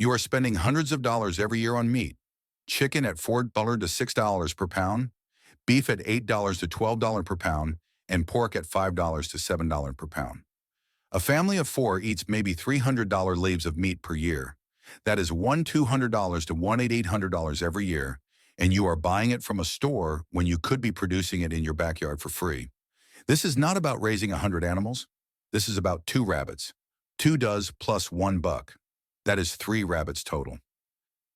You are spending hundreds of dollars every year on meat. Chicken at $4 to $6 per pound, beef at $8 to $12 per pound, and pork at $5 to $7 per pound. A family of four eats maybe $300 leaves of meat per year. That is $200 to $800 every year, and you are buying it from a store when you could be producing it in your backyard for free. This is not about raising 100 animals. This is about 2 rabbits. 2 does plus 1 buck. That is 3 rabbits total.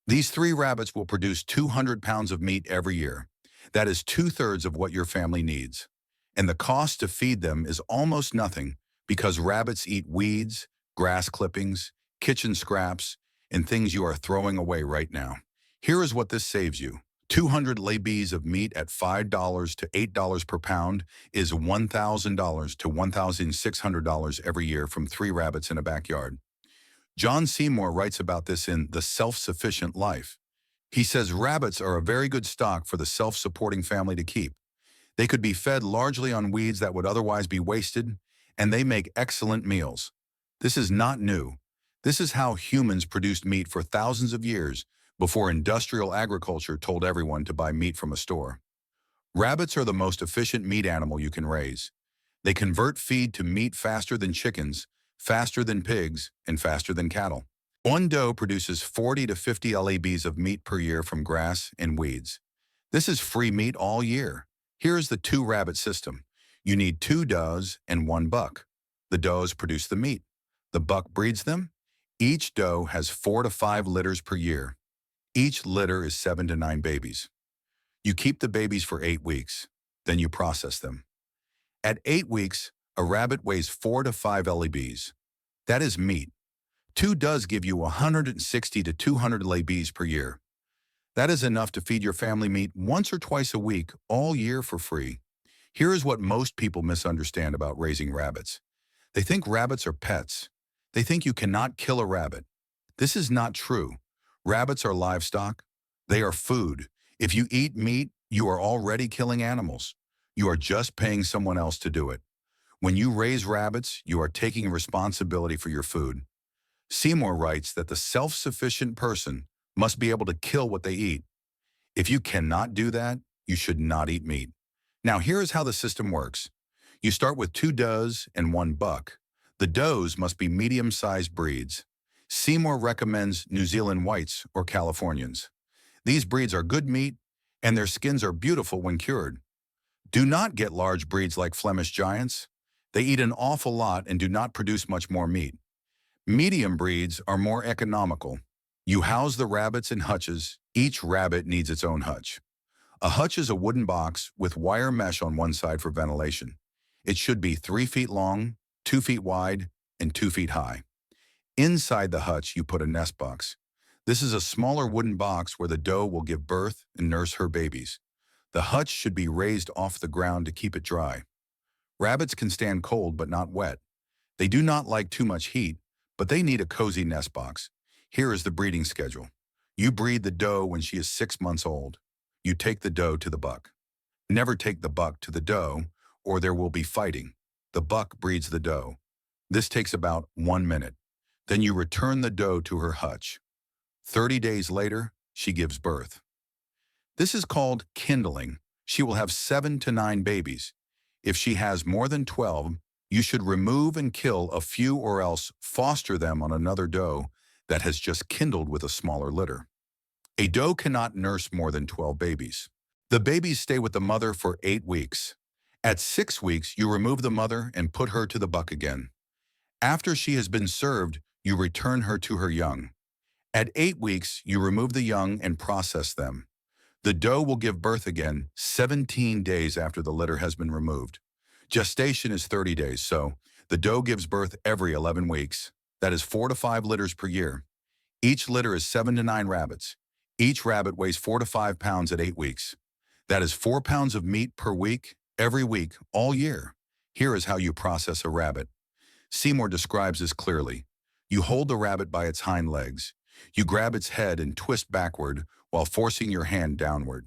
These 3 rabbits will produce 200 pounds of meat every year. That is 2/3 of what your family needs. And the cost to feed them is almost nothing because rabbits eat weeds, grass clippings, kitchen scraps, and things you are throwing away right now. Here is what this saves you. 200 lay-bs of meat at $5 to $8 per pound is $1,000 to $1,600 every year from 3 rabbits in a backyard. John Seymour writes about this in The Self-Sufficient Life. He says rabbits are a very good stock for the self-supporting family to keep. They could be fed largely on weeds that would otherwise be wasted, and they make excellent meals. This is not new. This is how humans produced meat for thousands of years before industrial agriculture told everyone to buy meat from a store. Rabbits are the most efficient meat animal you can raise. They convert feed to meat faster than chickens, faster than pigs, and faster than cattle. One doe produces 40 to 50 lbs of meat per year from grass and weeds. This is free meat all year. Here is the 2-rabbit system. You need 2 does and 1 buck. The does produce the meat. The buck breeds them. Each doe has 4 to 5 litters per year. Each litter is 7 to 9 babies. You keep the babies for 8 weeks. Then you process them. At 8 weeks, a rabbit weighs 4 to 5 lbs. That is meat. 2 does give you 160 to 200 lbs per year. That is enough to feed your family meat once or twice a week, all year for free. Here is what most people misunderstand about raising rabbits. They think rabbits are pets. They think you cannot kill a rabbit. This is not true. Rabbits are livestock. They are food. If you eat meat, you are already killing animals. You are just paying someone else to do it. When you raise rabbits, you are taking responsibility for your food. Seymour writes that the self-sufficient person must be able to kill what they eat. If you cannot do that, you should not eat meat. Now here is how the system works. You start with 2 does and 1 buck. The does must be medium-sized breeds. Seymour recommends New Zealand whites or Californians. These breeds are good meat, and their skins are beautiful when cured. Do not get large breeds like Flemish Giants. They eat an awful lot and do not produce much more meat. Medium breeds are more economical. You house the rabbits in hutches. Each rabbit needs its own hutch. A hutch is a wooden box with wire mesh on one side for ventilation. It should be 3 feet long, 2 feet wide, and 2 feet high. Inside the hutch, you put a nest box. This is a smaller wooden box where the doe will give birth and nurse her babies. The hutch should be raised off the ground to keep it dry. Rabbits can stand cold but not wet. They do not like too much heat, but they need a cozy nest box. Here is the breeding schedule. You breed the doe when she is 6 months old. You take the doe to the buck. Never take the buck to the doe, or there will be fighting. The buck breeds the doe. This takes about 1 minute. Then you return the doe to her hutch. 30 days later, she gives birth. This is called kindling. She will have 7 to 9 babies. If she has more than 12, you should remove and kill a few or else foster them on another doe that has just kindled with a smaller litter. A doe cannot nurse more than 12 babies. The babies stay with the mother for 8 weeks. At 6 weeks, you remove the mother and put her to the buck again. After she has been served, you return her to her young. At 8 weeks, you remove the young and process them. The doe will give birth again 17 days after the litter has been removed. Gestation is 30 days, so the doe gives birth every 11 weeks. That is 4 to 5 litters per year. Each litter is 7 to 9 rabbits. Each rabbit weighs 4 to 5 pounds at 8 weeks. That is 4 pounds of meat per week, every week, all year. Here is how you process a rabbit. Seymour describes this clearly. You hold the rabbit by its hind legs. You grab its head and twist backward while forcing your hand downward.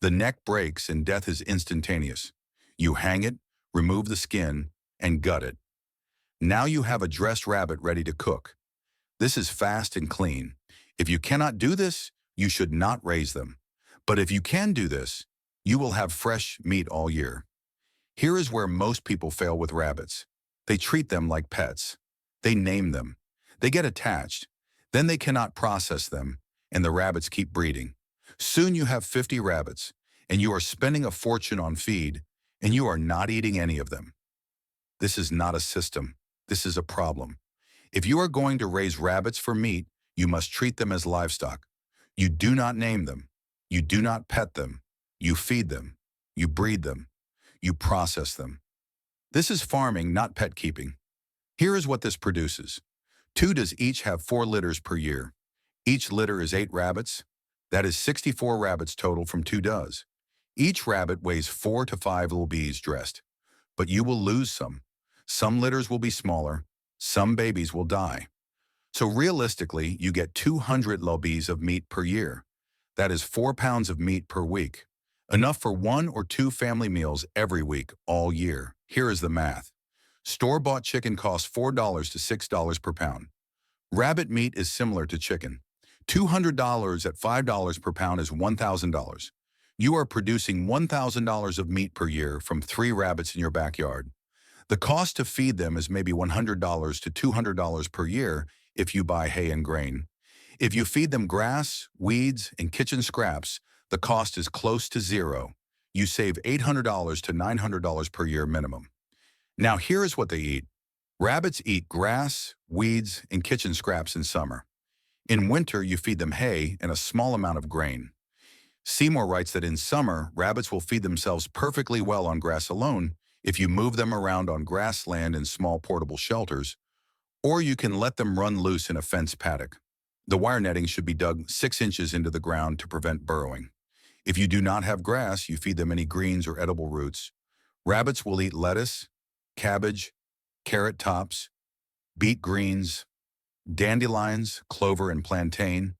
The neck breaks and death is instantaneous. You hang it, remove the skin, and gut it. Now you have a dressed rabbit ready to cook. This is fast and clean. If you cannot do this, you should not raise them. But if you can do this, you will have fresh meat all year. Here is where most people fail with rabbits. They treat them like pets. They name them. They get attached. Then they cannot process them, and the rabbits keep breeding. Soon you have 50 rabbits, and you are spending a fortune on feed, and you are not eating any of them. This is not a system. This is a problem. If you are going to raise rabbits for meat, you must treat them as livestock. You do not name them. You do not pet them. You feed them. You breed them. You process them. This is farming, not pet keeping. Here is what this produces. Two does each have 4 litters per year. Each litter is 8 rabbits. That is 64 rabbits total from 2 does. Each rabbit weighs 4 to 5 little bees dressed. But you will lose some. Some litters will be smaller. Some babies will die. So realistically, you get 200 lobbies of meat per year. That is 4 pounds of meat per week. Enough for 1 or 2 family meals every week, all year. Here is the math. Store-bought chicken costs $4 to $6 per pound. Rabbit meat is similar to chicken. $200 at $5 per pound is $1,000. You are producing $1,000 of meat per year from 3 rabbits in your backyard. The cost to feed them is maybe $100 to $200 per year if you buy hay and grain. If you feed them grass, weeds, and kitchen scraps, the cost is close to zero. You save $800 to $900 per year minimum. Now here is what they eat. Rabbits eat grass, weeds, and kitchen scraps in summer. In winter, you feed them hay and a small amount of grain. Seymour writes that in summer, rabbits will feed themselves perfectly well on grass alone if you move them around on grassland in small portable shelters, or you can let them run loose in a fenced paddock. The wire netting should be dug 6 inches into the ground to prevent burrowing. If you do not have grass, you feed them any greens or edible roots. Rabbits will eat lettuce, cabbage, carrot tops, beet greens, dandelions, clover, and plantain,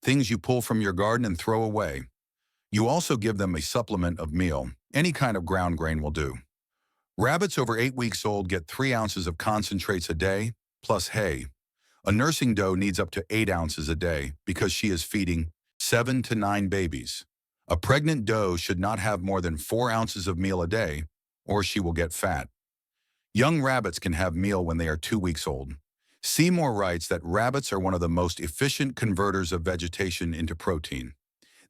things you pull from your garden and throw away. You also give them a supplement of meal. Any kind of ground grain will do. Rabbits over 8 weeks old get 3 ounces of concentrates a day, plus hay. A nursing doe needs up to 8 ounces a day because she is feeding 7 to 9 babies. A pregnant doe should not have more than 4 ounces of meal a day, or she will get fat. Young rabbits can have meal when they are 2 weeks old. Seymour writes that rabbits are one of the most efficient converters of vegetation into protein.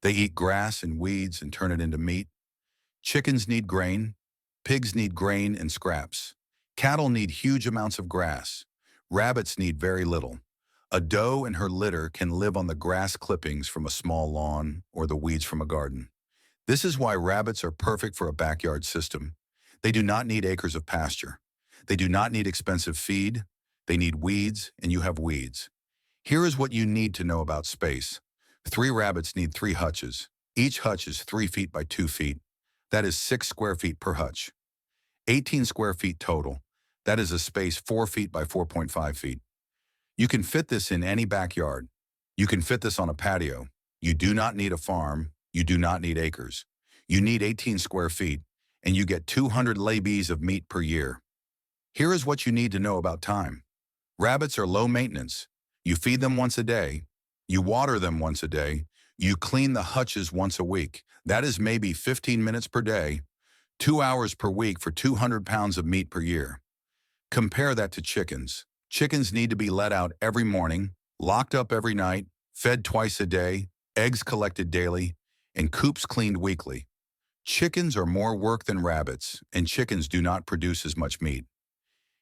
They eat grass and weeds and turn it into meat. Chickens need grain. Pigs need grain and scraps. Cattle need huge amounts of grass. Rabbits need very little. A doe and her litter can live on the grass clippings from a small lawn or the weeds from a garden. This is why rabbits are perfect for a backyard system. They do not need acres of pasture. They do not need expensive feed. They need weeds, and you have weeds. Here is what you need to know about space. 3 rabbits need 3 hutches. Each hutch is 3 feet by 2 feet. That is 6 square feet per hutch. 18 square feet total. That is a space 4 feet by 4.5 feet. You can fit this in any backyard. You can fit this on a patio. You do not need a farm. You do not need acres. You need 18 square feet, and you get 200 lay-bees of meat per year. Here is what you need to know about time. Rabbits are low maintenance. You feed them once a day. You water them once a day. You clean the hutches once a week. That is maybe 15 minutes per day, 2 hours per week for 200 pounds of meat per year. Compare that to chickens. Chickens need to be let out every morning, locked up every night, fed twice a day, eggs collected daily, and coops cleaned weekly. Chickens are more work than rabbits, and chickens do not produce as much meat.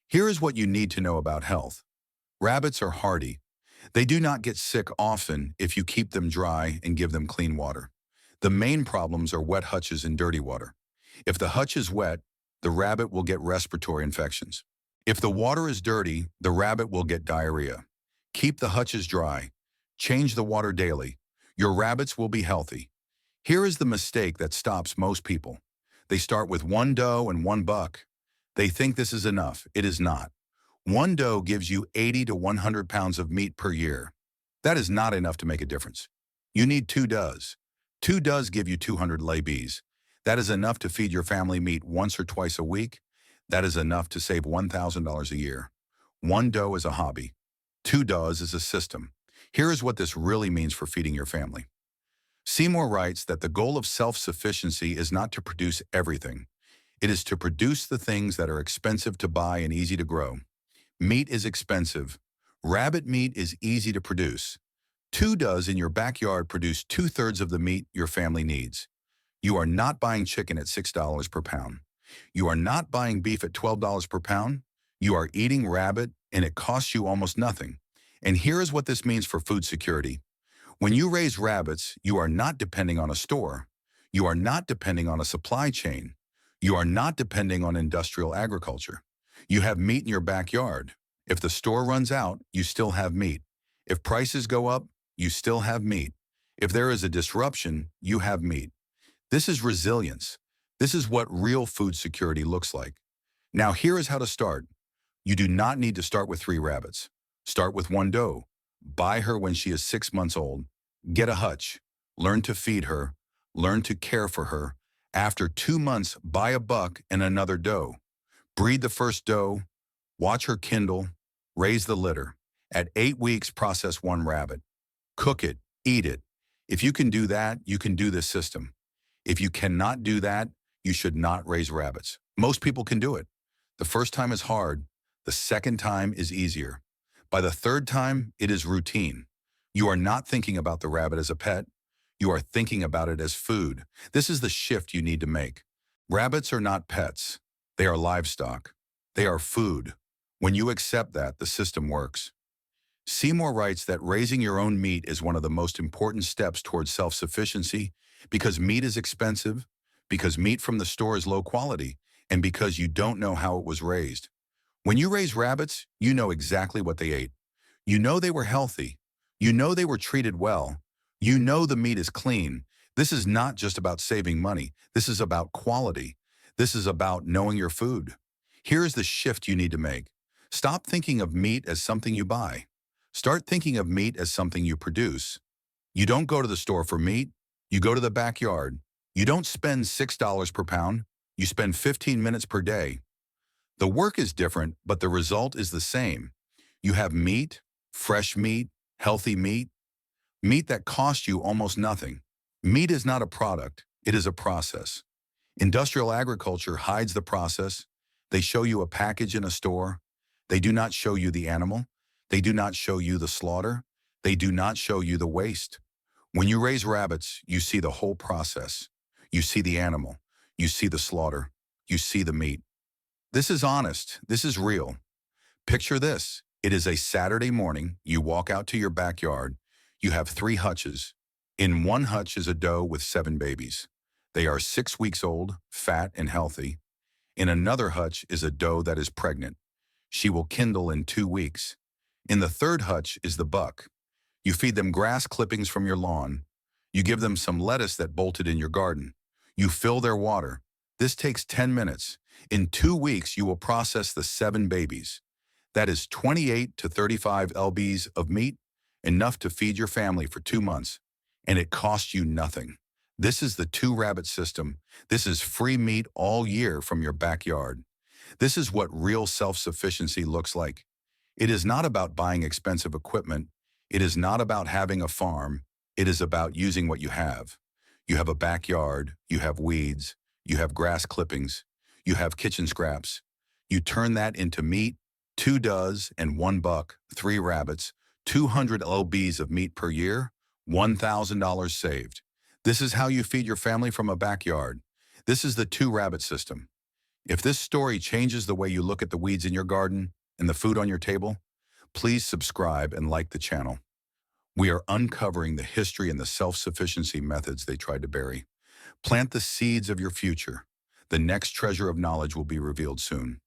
Here is what you need to know about health. Rabbits are hardy. They do not get sick often if you keep them dry and give them clean water. The main problems are wet hutches and dirty water. If the hutch is wet, the rabbit will get respiratory infections. If the water is dirty, the rabbit will get diarrhea. Keep the hutches dry. Change the water daily. Your rabbits will be healthy. Here is the mistake that stops most people. They start with 1 doe and 1 buck. They think this is enough. It is not. 1 doe gives you 80 to 100 pounds of meat per year. That is not enough to make a difference. You need 2 does. 2 does give you 200 lay-bees. That is enough to feed your family meat once or twice a week. That is enough to save $1,000 a year. 1 doe is a hobby. 2 does is a system. Here is what this really means for feeding your family. Seymour writes that the goal of self-sufficiency is not to produce everything. It is to produce the things that are expensive to buy and easy to grow. Meat is expensive. Rabbit meat is easy to produce. Two does in your backyard produce two-thirds of the meat your family needs. You are not buying chicken at $6 per pound. You are not buying beef at $12 per pound. You are eating rabbit, and it costs you almost nothing. And here is what this means for food security. When you raise rabbits, you are not depending on a store. You are not depending on a supply chain. You are not depending on industrial agriculture. You have meat in your backyard. If the store runs out, you still have meat. If prices go up, you still have meat. If there is a disruption, you have meat. This is resilience. This is what real food security looks like. Now here is how to start. You do not need to start with 3 rabbits. Start with 1 doe. Buy her when she is 6 months old. Get a hutch. Learn to feed her. Learn to care for her. After 2 months, buy a buck and another doe. Breed the first doe. Watch her kindle. Raise the litter. At 8 weeks, process 1 rabbit. Cook it. Eat it. If you can do that, you can do this system. If you cannot do that, you should not raise rabbits. Most people can do it. The first time is hard. The second time is easier. By the third time, it is routine. You are not thinking about the rabbit as a pet. You are thinking about it as food. This is the shift you need to make. Rabbits are not pets. They are livestock. They are food. When you accept that, the system works. Seymour writes that raising your own meat is one of the most important steps towards self-sufficiency because meat is expensive, because meat from the store is low quality, and because you don't know how it was raised. When you raise rabbits, you know exactly what they ate. You know they were healthy. You know they were treated well. You know the meat is clean. This is not just about saving money. This is about quality. This is about knowing your food. Here is the shift you need to make. Stop thinking of meat as something you buy. Start thinking of meat as something you produce. You don't go to the store for meat. You go to the backyard. You don't spend $6 per pound. You spend 15 minutes per day. The work is different, but the result is the same. You have meat, fresh meat, healthy meat, meat that costs you almost nothing. Meat is not a product, it is a process. Industrial agriculture hides the process. They show you a package in a store. They do not show you the animal. They do not show you the slaughter. They do not show you the waste. When you raise rabbits, you see the whole process. You see the animal. You see the slaughter. You see the meat. This is honest. This is real. Picture this. It is a Saturday morning. You walk out to your backyard. You have 3 hutches. In one hutch is a doe with 7 babies. They are 6 weeks old, fat and healthy. In another hutch is a doe that is pregnant. She will kindle in 2 weeks. In the third hutch is the buck. You feed them grass clippings from your lawn. You give them some lettuce that bolted in your garden. You fill their water. This takes 10 minutes. In 2 weeks, you will process the 7 babies. That is 28 to 35 lbs of meat, enough to feed your family for 2 months. And it costs you nothing. This is the 2-rabbit system. This is free meat all year from your backyard. This is what real self-sufficiency looks like. It is not about buying expensive equipment. It is not about having a farm. It is about using what you have. You have a backyard. You have weeds. You have grass clippings. You have kitchen scraps. You turn that into meat, 2 does and 1 buck, 3 rabbits, 200 lbs of meat per year, $1,000 saved. This is how you feed your family from a backyard. This is the 2-rabbit system. If this story changes the way you look at the weeds in your garden and the food on your table, please subscribe and like the channel. We are uncovering the history and the self-sufficiency methods they tried to bury. Plant the seeds of your future. The next treasure of knowledge will be revealed soon.